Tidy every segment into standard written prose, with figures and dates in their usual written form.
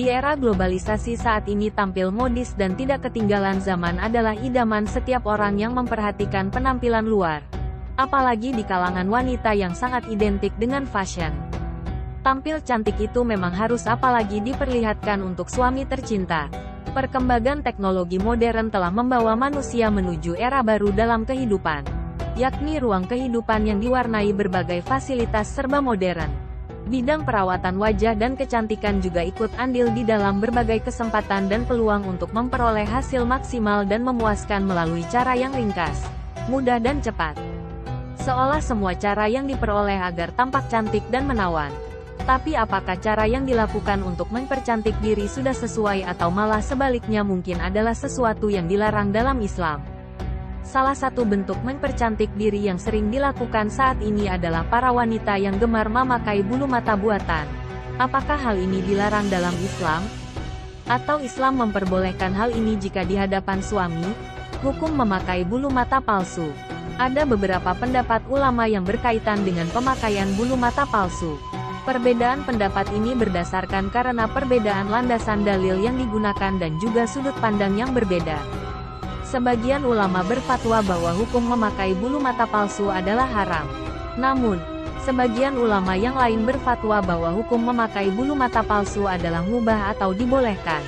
Di era globalisasi saat ini tampil modis dan tidak ketinggalan zaman adalah idaman setiap orang yang memperhatikan penampilan luar. Apalagi di kalangan wanita yang sangat identik dengan fashion. Tampil cantik itu memang harus apalagi diperlihatkan untuk suami tercinta. Perkembangan teknologi modern telah membawa manusia menuju era baru dalam kehidupan, yakni ruang kehidupan yang diwarnai berbagai fasilitas serba modern. Bidang perawatan wajah dan kecantikan juga ikut andil di dalam berbagai kesempatan dan peluang untuk memperoleh hasil maksimal dan memuaskan melalui cara yang ringkas, mudah dan cepat. Seolah semua cara yang diperoleh agar tampak cantik dan menawan. Tapi apakah cara yang dilakukan untuk mempercantik diri sudah sesuai atau malah sebaliknya mungkin adalah sesuatu yang dilarang dalam Islam? Salah satu bentuk mempercantik diri yang sering dilakukan saat ini adalah para wanita yang gemar memakai bulu mata buatan. Apakah hal ini dilarang dalam Islam? Atau Islam memperbolehkan hal ini jika di hadapan suami? Hukum memakai bulu mata palsu. Ada beberapa pendapat ulama yang berkaitan dengan pemakaian bulu mata palsu. Perbedaan pendapat ini berdasarkan karena perbedaan landasan dalil yang digunakan dan juga sudut pandang yang berbeda. Sebagian ulama berfatwa bahwa hukum memakai bulu mata palsu adalah haram. Namun, sebagian ulama yang lain berfatwa bahwa hukum memakai bulu mata palsu adalah mubah atau dibolehkan.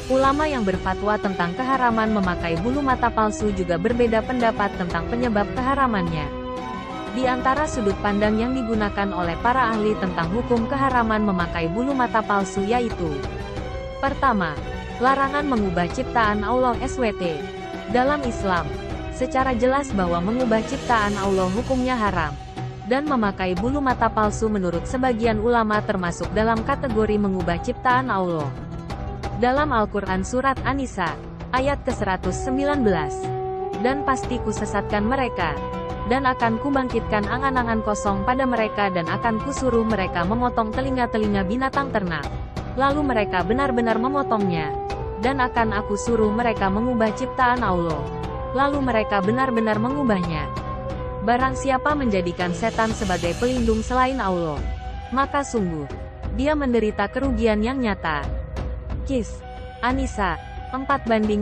Ulama yang berfatwa tentang keharaman memakai bulu mata palsu juga berbeda pendapat tentang penyebab keharamannya. Di antara sudut pandang yang digunakan oleh para ahli tentang hukum keharaman memakai bulu mata palsu yaitu: pertama, larangan mengubah ciptaan Allah SWT. Dalam Islam, secara jelas bahwa mengubah ciptaan Allah hukumnya haram. Dan memakai bulu mata palsu menurut sebagian ulama termasuk dalam kategori mengubah ciptaan Allah. Dalam Al-Quran Surat An-Nisa, ayat ke-119. Dan pasti kusesatkan mereka, dan akan kubangkitkan angan-angan kosong pada mereka dan akan kusuruh mereka memotong telinga-telinga binatang ternak. Lalu mereka benar-benar memotongnya. Dan akan aku suruh mereka mengubah ciptaan Allah. Lalu mereka benar-benar mengubahnya. Barang siapa menjadikan setan sebagai pelindung selain Allah, maka sungguh, dia menderita kerugian yang nyata. Qis. An-Nisa, 4:119.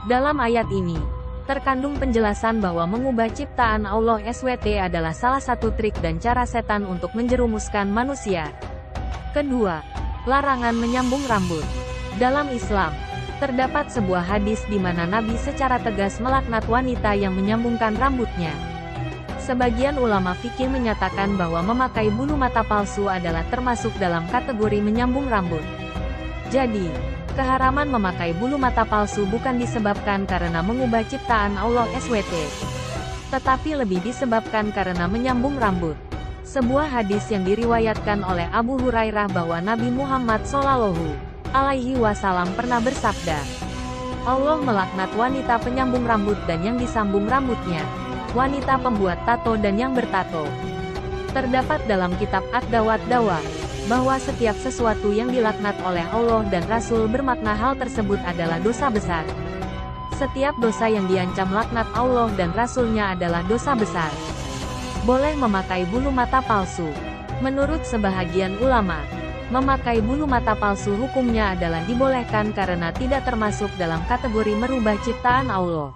Dalam ayat ini, terkandung penjelasan bahwa mengubah ciptaan Allah SWT adalah salah satu trik dan cara setan untuk menjerumuskan manusia. Kedua, larangan menyambung rambut. Dalam Islam, terdapat sebuah hadis di mana Nabi secara tegas melaknat wanita yang menyambungkan rambutnya. Sebagian ulama fikih menyatakan bahwa memakai bulu mata palsu adalah termasuk dalam kategori menyambung rambut. Jadi, keharaman memakai bulu mata palsu bukan disebabkan karena mengubah ciptaan Allah SWT, tetapi lebih disebabkan karena menyambung rambut. Sebuah hadis yang diriwayatkan oleh Abu Hurairah bahwa Nabi Muhammad SAW pernah bersabda, Allah melaknat wanita penyambung rambut dan yang disambung rambutnya, wanita pembuat tato dan yang bertato. Terdapat dalam kitab Ad-Dawat Dawa, bahwa setiap sesuatu yang dilaknat oleh Allah dan Rasul bermakna hal tersebut adalah dosa besar. Setiap dosa yang diancam laknat Allah dan Rasulnya adalah dosa besar. Boleh memakai bulu mata palsu. Menurut sebahagian ulama, memakai bulu mata palsu hukumnya adalah dibolehkan karena tidak termasuk dalam kategori merubah ciptaan Allah.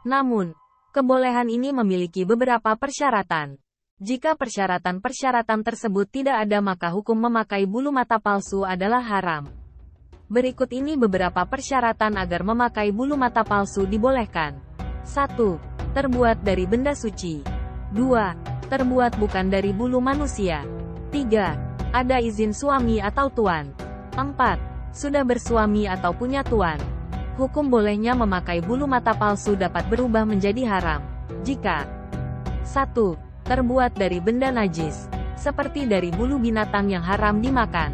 Namun, kebolehan ini memiliki beberapa persyaratan. Jika persyaratan-persyaratan tersebut tidak ada maka hukum memakai bulu mata palsu adalah haram. Berikut ini beberapa persyaratan agar memakai bulu mata palsu dibolehkan. 1. Terbuat dari benda suci. 2. Terbuat bukan dari bulu manusia. 3. Ada izin suami atau tuan. 4. Sudah bersuami atau punya tuan. Hukum bolehnya memakai bulu mata palsu dapat berubah menjadi haram jika 1. Terbuat dari benda najis, seperti dari bulu binatang yang haram dimakan.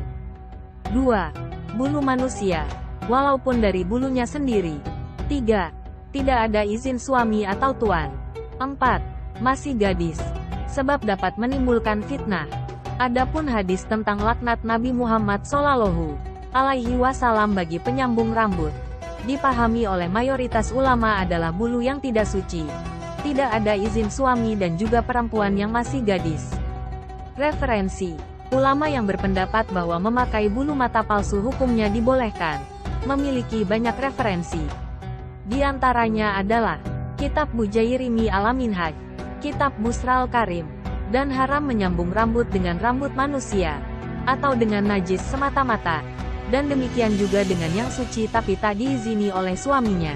2. Bulu manusia, walaupun dari bulunya sendiri. 3. Tidak ada izin suami atau tuan. 4. Masih gadis, sebab dapat menimbulkan fitnah. Adapun hadis tentang laknat Nabi Muhammad SAW bagi penyambung rambut, dipahami oleh mayoritas ulama adalah bulu yang tidak suci, tidak ada izin suami dan juga perempuan yang masih gadis. Referensi: Ulama yang berpendapat bahwa memakai bulu mata palsu hukumnya dibolehkan, memiliki banyak referensi. Di antaranya adalah Kitab Bujairimi Al-Minhaj, Kitab Busral Karim, dan haram menyambung rambut dengan rambut manusia, atau dengan najis semata-mata, dan demikian juga dengan yang suci tapi tak diizini oleh suaminya.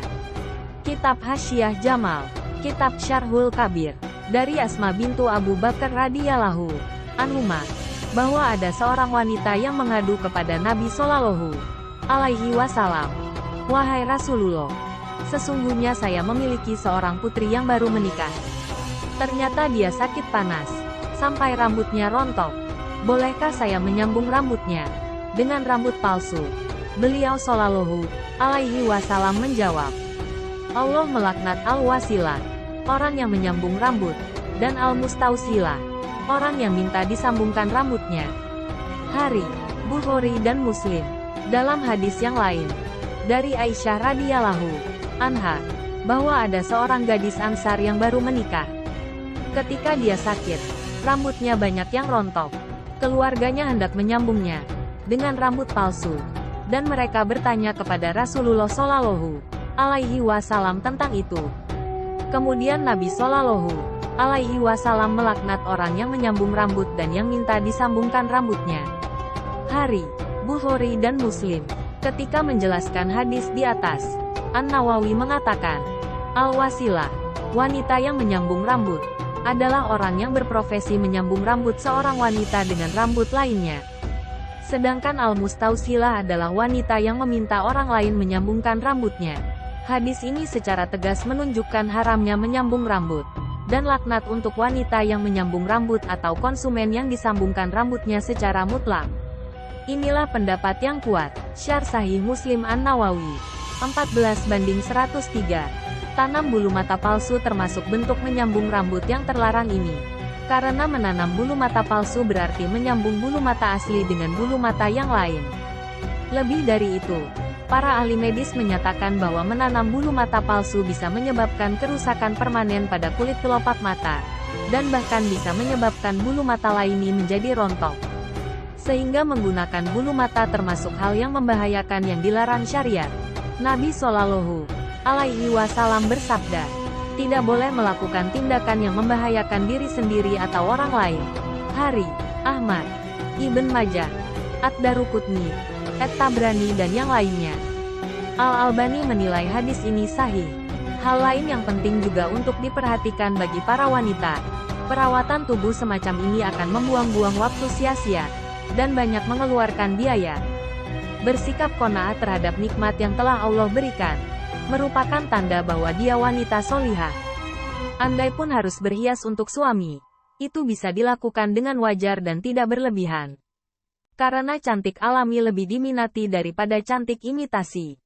Kitab Hasyiah Jamal, Kitab Syarhul Kabir, dari Asma bintu Abu Bakar radhiyallahu anhumah, bahwa ada seorang wanita yang mengadu kepada Nabi Shallallahu alaihi wasallam, "Wahai Rasulullah, sesungguhnya saya memiliki seorang putri yang baru menikah. Ternyata dia sakit panas, sampai rambutnya rontok. Bolehkah saya menyambung rambutnya dengan rambut palsu?" Beliau Shallallahu alaihi wasallam menjawab, "Allah melaknat al-wasilah, orang yang menyambung rambut, dan al-mustausilah, orang yang minta disambungkan rambutnya." Hari Bukhari dan Muslim. Dalam hadis yang lain, dari Aisyah radhiyallahu anha, bahwa ada seorang gadis Ansar yang baru menikah. Ketika dia sakit, rambutnya banyak yang rontok. Keluarganya hendak menyambungnya dengan rambut palsu, dan mereka bertanya kepada Rasulullah Shallallahu alaihi wasallam tentang itu. Kemudian Nabi Shallallahu alaihi wasallam melaknat orang yang menyambung rambut dan yang minta disambungkan rambutnya. Hari Bukhari dan Muslim. Ketika menjelaskan hadis di atas, An-Nawawi mengatakan, al-wasilah, wanita yang menyambung rambut, adalah orang yang berprofesi menyambung rambut seorang wanita dengan rambut lainnya. Sedangkan al-mustausilah adalah wanita yang meminta orang lain menyambungkan rambutnya. Hadis ini secara tegas menunjukkan haramnya menyambung rambut, dan laknat untuk wanita yang menyambung rambut atau konsumen yang disambungkan rambutnya secara mutlak. Inilah pendapat yang kuat. Syarh Sahih Muslim An-Nawawi 14/103. Tanam bulu mata palsu termasuk bentuk menyambung rambut yang terlarang ini. Karena menanam bulu mata palsu berarti menyambung bulu mata asli dengan bulu mata yang lain. Lebih dari itu, para ahli medis menyatakan bahwa menanam bulu mata palsu bisa menyebabkan kerusakan permanen pada kulit kelopak mata, dan bahkan bisa menyebabkan bulu mata lainnya menjadi rontok. Sehingga menggunakan bulu mata termasuk hal yang membahayakan yang dilarang syariat. Nabi Shallallahu alaihi wasallam bersabda, "Tidak boleh melakukan tindakan yang membahayakan diri sendiri atau orang lain." Hari Ahmad, Ibn Majah, Ad-Daruqutni, At-Tabrani dan yang lainnya. Al-Albani menilai hadis ini sahih. Hal lain yang penting juga untuk diperhatikan bagi para wanita. Perawatan tubuh semacam ini akan membuang-buang waktu sia-sia, dan banyak mengeluarkan biaya. Bersikap qanaah terhadap nikmat yang telah Allah berikan, merupakan tanda bahwa dia wanita solihah. Andai pun harus berhias untuk suami, itu bisa dilakukan dengan wajar dan tidak berlebihan. Karena cantik alami lebih diminati daripada cantik imitasi.